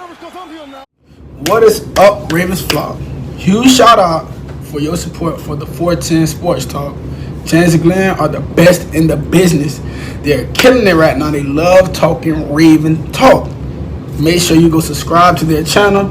What is up, Ravens Flock? Huge shout out for your support for the 410 Sports Talk. James and Glenn are the best in the business. They're killing it right now. They love talking Raven talk. Make sure you go subscribe to their channel.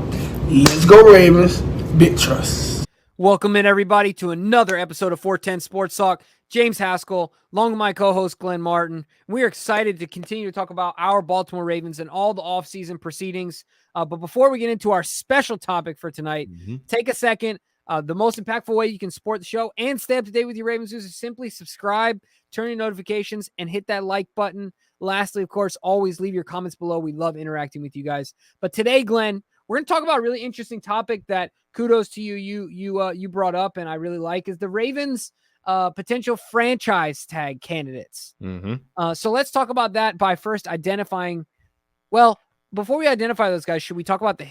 Let's go Ravens. Big trust. Welcome in, everybody, to another episode of 410 Sports Talk. James Haskell, along with my co-host Glenn Martin. We are excited to continue to talk about our Baltimore Ravens and all the offseason proceedings. But before we get into our special topic for tonight, take a second. The most impactful way you can support the show and stay up to date with your Ravens news is simply subscribe, turn your notifications, and hit that like button. Lastly, of course, always leave your comments below. We love interacting with you guys. But today, Glenn, we're going to talk about a really interesting topic that kudos to you brought up, and I really like, is the Ravens potential franchise tag candidates. So let's talk about that by first identifying. Well, before we identify those guys, should we talk about the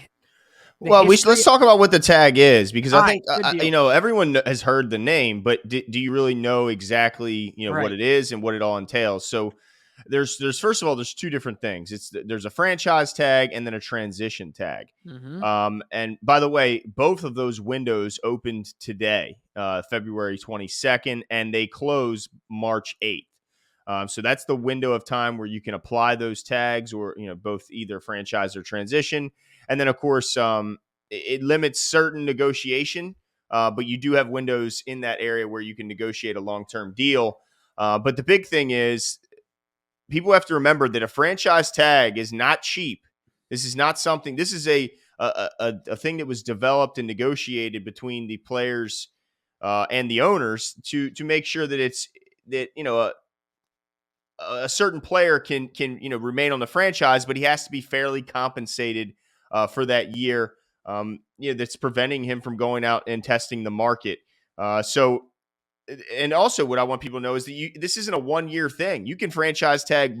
let's talk about what the tag is, because I think right, everyone has heard the name, but do you really know exactly Right. what it is and what it all entails? So there's first of all, there's two different things. There's a franchise tag and then a transition tag. And by the way, both of those windows opened today, February 22nd, and they close March 8th. So that's the window of time where you can apply those tags, or both either franchise or transition. And then, of course, it limits certain negotiation, but you do have windows in that area where you can negotiate a long-term deal. But the big thing is, people have to remember that a franchise tag is not cheap. This is not something. This is a thing that was developed and negotiated between the players and the owners to make sure that a certain player can remain on the franchise, but he has to be fairly compensated for that year. That's preventing him from going out and testing the market. And also, what I want people to know is that this isn't a 1-year thing. You can franchise tag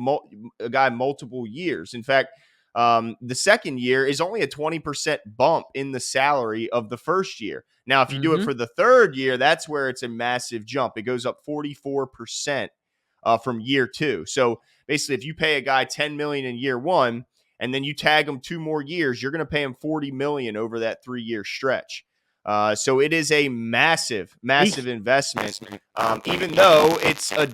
a guy multiple years. In fact, the second year is only a 20% bump in the salary of the first year. Now, if you do it for the third year, that's where it's a massive jump. It goes up 44%. From year 2. So basically, if you pay a guy $10 million in year 1 and then you tag him 2 more years, you're going to pay him $40 million over that 3-year stretch. So it is a massive investment. Even though it's a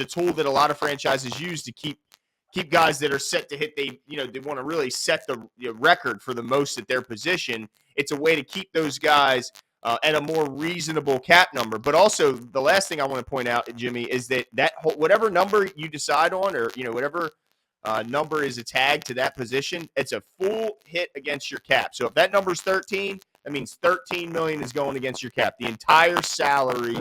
tool that a lot of franchises use to keep guys that are set to hit they want to really set the record for the most at their position. It's a way to keep those guys at a more reasonable cap number. But also, the last thing I want to point out, Jimmy, is that whatever number you decide on, or whatever number is a tag to that position, it's a full hit against your cap. So if that number is 13, that means $13 million is going against your cap. The entire salary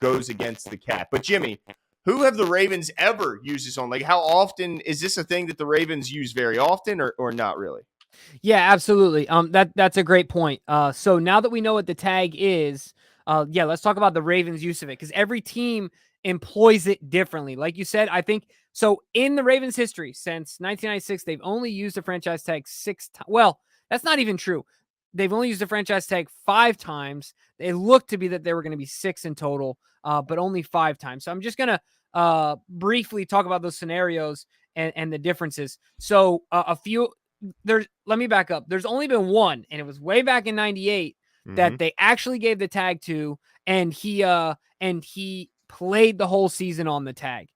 goes against the cap. But Jimmy, who have the Ravens ever used this on? Like, how often is this a thing that the Ravens use? Very often, or not really? Yeah, absolutely. That's a great point. So now that we know what the tag is, let's talk about the Ravens' use of it, because every team employs it differently. Like you said, I think so. In the Ravens' history since 1996, they've only used a franchise tag 6 times. Well, that's not even true. They've only used a franchise tag 5 times. It looked to be that there were going to be 6 in total, but only 5 times. So I'm just going to briefly talk about those scenarios and the differences. So let me back up. There's only been one, and it was way back in 98 that they actually gave the tag to, and he played the whole season on the tag.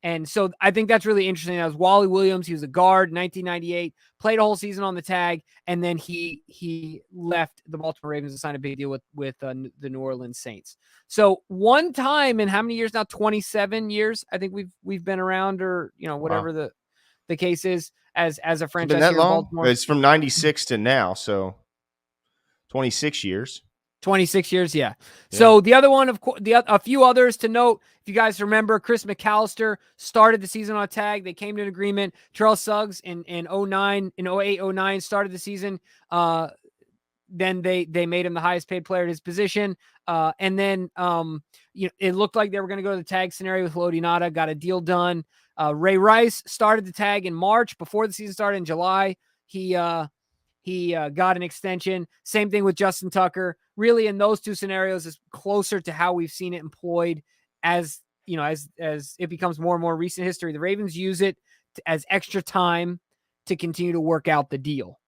And so I think that's really interesting. That was Wally Williams. He was a guard, 1998, played a whole season on the tag, and then he left the Baltimore Ravens to sign a big deal with the New Orleans Saints. So one time in how many years now? 27 years. I think we've been around, or whatever the case is, as a franchise here in Baltimore. It's from 96 to now, so 26 years. 26 years, yeah. So the other one, of course, a few others to note. If you guys remember, Chris McAllister started the season on a tag. They came to an agreement. Terrell Suggs in 08-09 started the season. Then they made him the highest paid player at his position. And then it looked like they were going to go to the tag scenario with Lodi Nada. Got a deal done. Ray Rice started the tag in March before the season started in July. He got an extension. Same thing with Justin Tucker. Really, in those two scenarios, is closer to how we've seen it employed as it becomes more and more recent history. The Ravens use it as extra time to continue to work out the deal.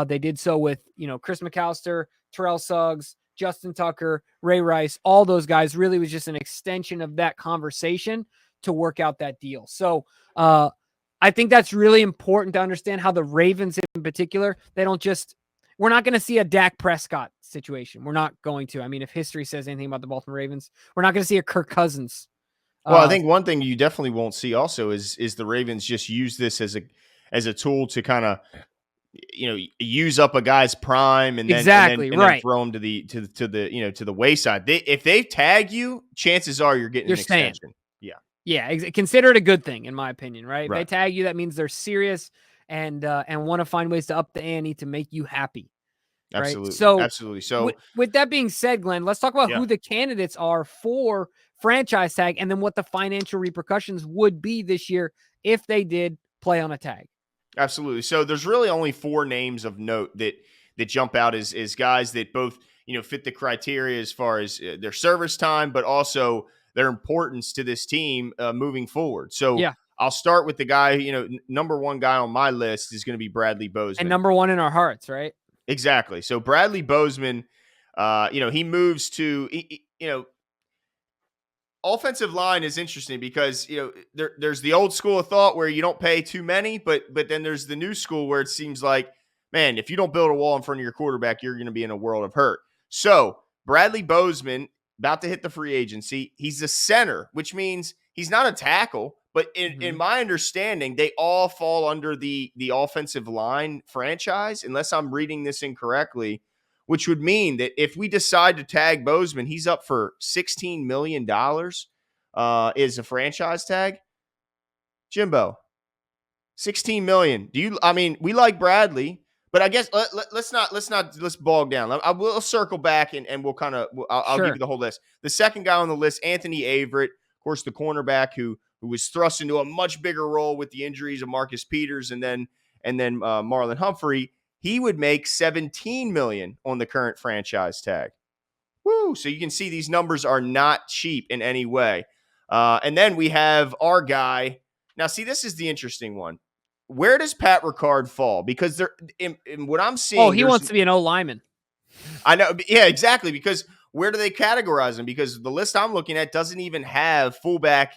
They did so with, Chris McAllister, Terrell Suggs, Justin Tucker, Ray Rice, all those guys. Really was just an extension of that conversation to work out that deal. So I think that's really important to understand how the Ravens in particular, we're not going to see a Dak Prescott situation. We're not going to. I mean, if history says anything about the Baltimore Ravens, we're not going to see a Kirk Cousins. Well, I think one thing you definitely won't see also is the Ravens just use this as a tool to kind of use up a guy's prime and then throw him to the wayside. If they tag you, chances are you're getting an extension. Yeah, consider it a good thing in my opinion, right? If Right. they tag you, that means they're serious and want to find ways to up the ante to make you happy. Right. Absolutely. So with that being said, Glenn, let's talk about Yeah. who the candidates are for franchise tag and then what the financial repercussions would be this year if they did play on a tag. Absolutely. So there's really only 4 names of note that jump out as guys that both, fit the criteria as far as their service time, but also their importance to this team moving forward. So Yeah. I'll start with the guy, number 1 guy on my list is going to be Bradley Bozeman. And number 1 in our hearts, right? Exactly. So Bradley Bozeman, he moves to, offensive line is interesting because there's the old school of thought where you don't pay too many, but then there's the new school where it seems like, man, if you don't build a wall in front of your quarterback, you're going to be in a world of hurt. So Bradley Bozeman about to hit the free agency. He's a center, which means he's not a tackle, but in my understanding, they all fall under the offensive line franchise, unless I'm reading this incorrectly. Which would mean that if we decide to tag Bozeman, he's up for $16 million is a franchise tag. Jimbo, $16 million. We like Bradley, but I guess let's bog down. We'll circle back and we'll kind of, I'll give you the whole list. The second guy on the list, Anthony Averett, of course, the cornerback who was thrust into a much bigger role with the injuries of Marcus Peters and then Marlon Humphrey. He would make $17 million on the current franchise tag. Woo! So you can see these numbers are not cheap in any way. And then we have our guy. Now, see, this is the interesting one. Where does Pat Ricard fall? Because in what I'm seeing, he wants to be an O lineman. I know, yeah, exactly. Because where do they categorize him? Because the list I'm looking at doesn't even have fullback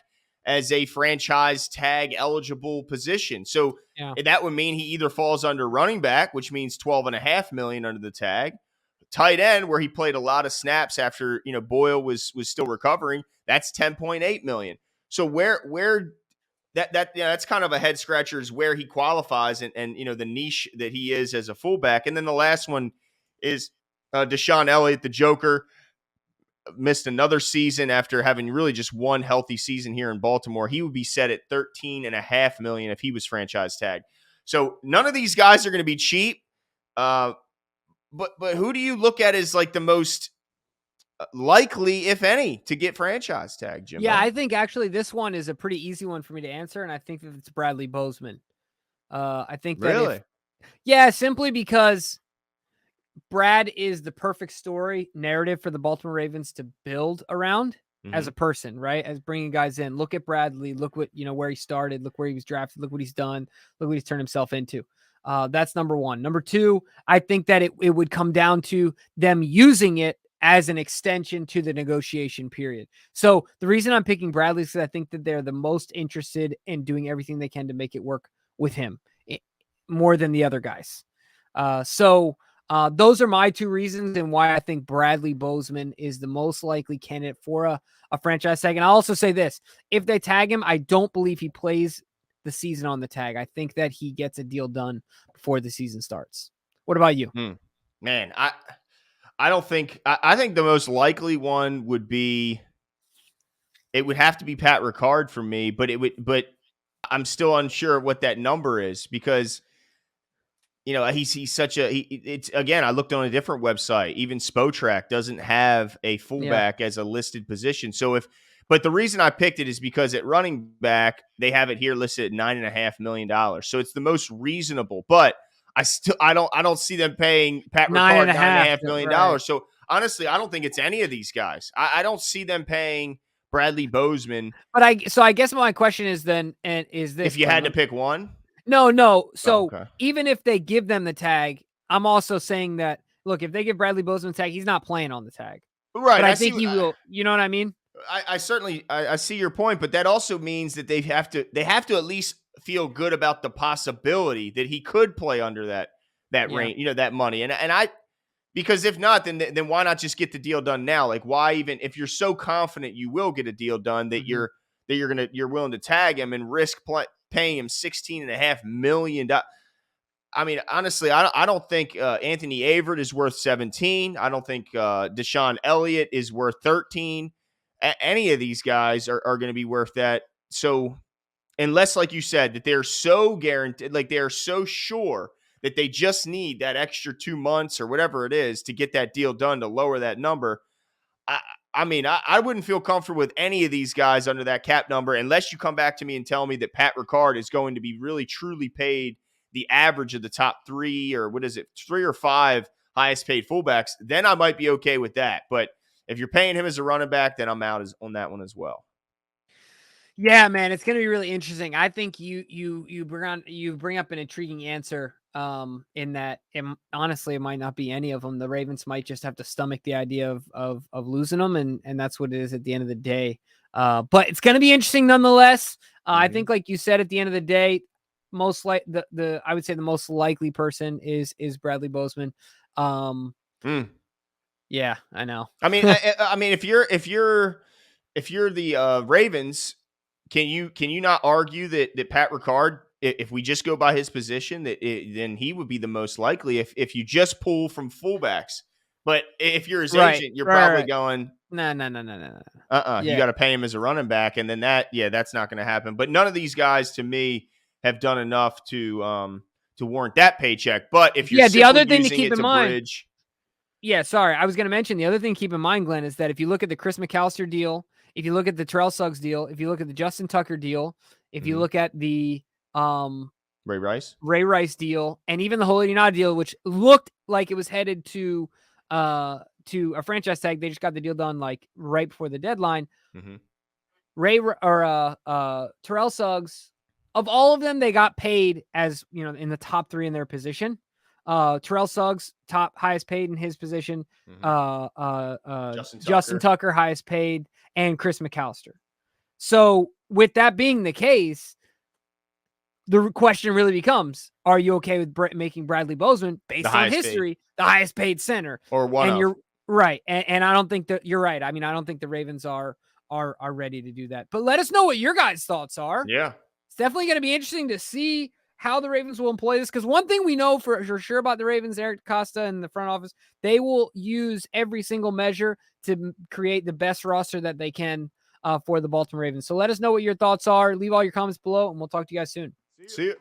as a franchise tag eligible position. So that would mean he either falls under running back, which means $12.5 million under the tag, tight end, where he played a lot of snaps after, Boyle was still recovering. That's $10.8 million. So where that's kind of a head scratcher is where he qualifies and the niche that he is as a fullback. And then the last one is Deshaun Elliott, the Joker. Missed another season after having really just one healthy season here in Baltimore. He would be set at $13.5 million if he was franchise tagged. So none of these guys are going to be cheap. But who do you look at as like the most likely, if any, to get franchise tagged, Jimbo? Yeah, I think actually this one is a pretty easy one for me to answer, and I think that it's Bradley Bozeman. I think that simply because Brad is the perfect story narrative for the Baltimore Ravens to build around as a person, right? As bringing guys in. Look at Bradley. Look what, where he started. Look where he was drafted. Look what he's done. Look what he's turned himself into. That's number 1. Number 2, I think that it would come down to them using it as an extension to the negotiation period. So the reason I'm picking Bradley is because I think that they're the most interested in doing everything they can to make it work with him more than the other guys. Those are my 2 reasons and why I think Bradley Bozeman is the most likely candidate for a franchise tag. And I'll also say this, if they tag him, I don't believe he plays the season on the tag. I think that he gets a deal done before the season starts. What about you? Man, I don't think, I think the most likely one would be, it would have to be Pat Ricard for me, but I'm still unsure what that number is because he's such it's again, I looked on a different website. Even Spotrac doesn't have a fullback as a listed position. So but the reason I picked it is because at running back, they have it here listed at $9.5 million. So it's the most reasonable, but I don't see them paying Pat Ricard $9.5 million. Right. So honestly, I don't think it's any of these guys. I don't see them paying Bradley Bozeman. But I guess my question is then, is this, if you had to pick one? No. Oh, So okay. even if they give them the tag, I'm also saying that, look, if they give Bradley Bozeman the tag, he's not playing on the tag. Right. But I think he will. You know what I mean? I certainly I see your point, but that also means that they have to at least feel good about the possibility that he could play under that Yeah. range, that money. And I, because if not, then why not just get the deal done now? Like, why even, if you're so confident you will get a deal done, that Mhm. you're willing to tag him and risk paying him $16.5 million. I mean, honestly, I don't think Anthony Averett is worth 17. I don't think Deshaun Elliott is worth 13. Any of these guys are going to be worth that. So unless, like you said, that they're so guaranteed, like they are so sure that they just need that extra 2 months or whatever it is to get that deal done to lower that number. I, I mean, I wouldn't feel comfortable with any of these guys under that cap number unless you come back to me and tell me that Pat Ricard is going to be really truly paid the average of the top three, or what is it, 3 or 5 highest paid fullbacks. Then I might be okay with that. But if you're paying him as a running back, then I'm out on that one as well. Yeah, man, it's gonna be really interesting. I think you bring up an intriguing answer. In that, honestly, it might not be any of them. The Ravens might just have to stomach the idea of losing them, and that's what it is at the end of the day. But it's gonna be interesting nonetheless. I think, like you said, at the end of the day, most like the I would say the most likely person is Bradley Bozeman. Mm. Yeah, I know. I mean, I mean, if you're the Ravens, can you not argue that Pat Ricard, if we just go by his position, then he would be the most likely if you just pull from fullbacks. But if you're his Right, agent, you're right, probably right. going, No. you Yeah, got to pay him as a running back, and then that's not going to happen. But none of these guys, to me, have done enough to warrant that paycheck. But if you're yeah. The simply other thing to using keep it in to mind. bridge, Yeah, sorry. I was going to mention the other thing to keep in mind, Glenn, is that if you look at the Chris McAllister deal, if you look at the Terrell Suggs deal, if you look at the Justin Tucker deal, if you Mhm. look at the Ray Rice. Ray Rice deal, and even the Holy United deal, which looked like it was headed to a franchise tag, they just got the deal done like right before the deadline. Mm-hmm. Terrell Suggs, of all of them, they got paid as, in the top 3 in their position. Terrell Suggs, highest paid in his position. Mm-hmm. Justin Tucker, highest paid, and Chris McAllister. So with that being the case, the question really becomes: are you okay with making Bradley Bozeman, based on history, the highest paid center, or one? And you're right, and I don't think that you're right. I mean, I don't think the Ravens are ready to do that. But let us know what your guys' thoughts are. Yeah. It's definitely going to be interesting to see how the Ravens will employ this, because one thing we know for sure about the Ravens, Eric Costa and the front office, they will use every single measure to create the best roster that they can for the Baltimore Ravens. So let us know what your thoughts are. Leave all your comments below, and we'll talk to you guys soon. See you.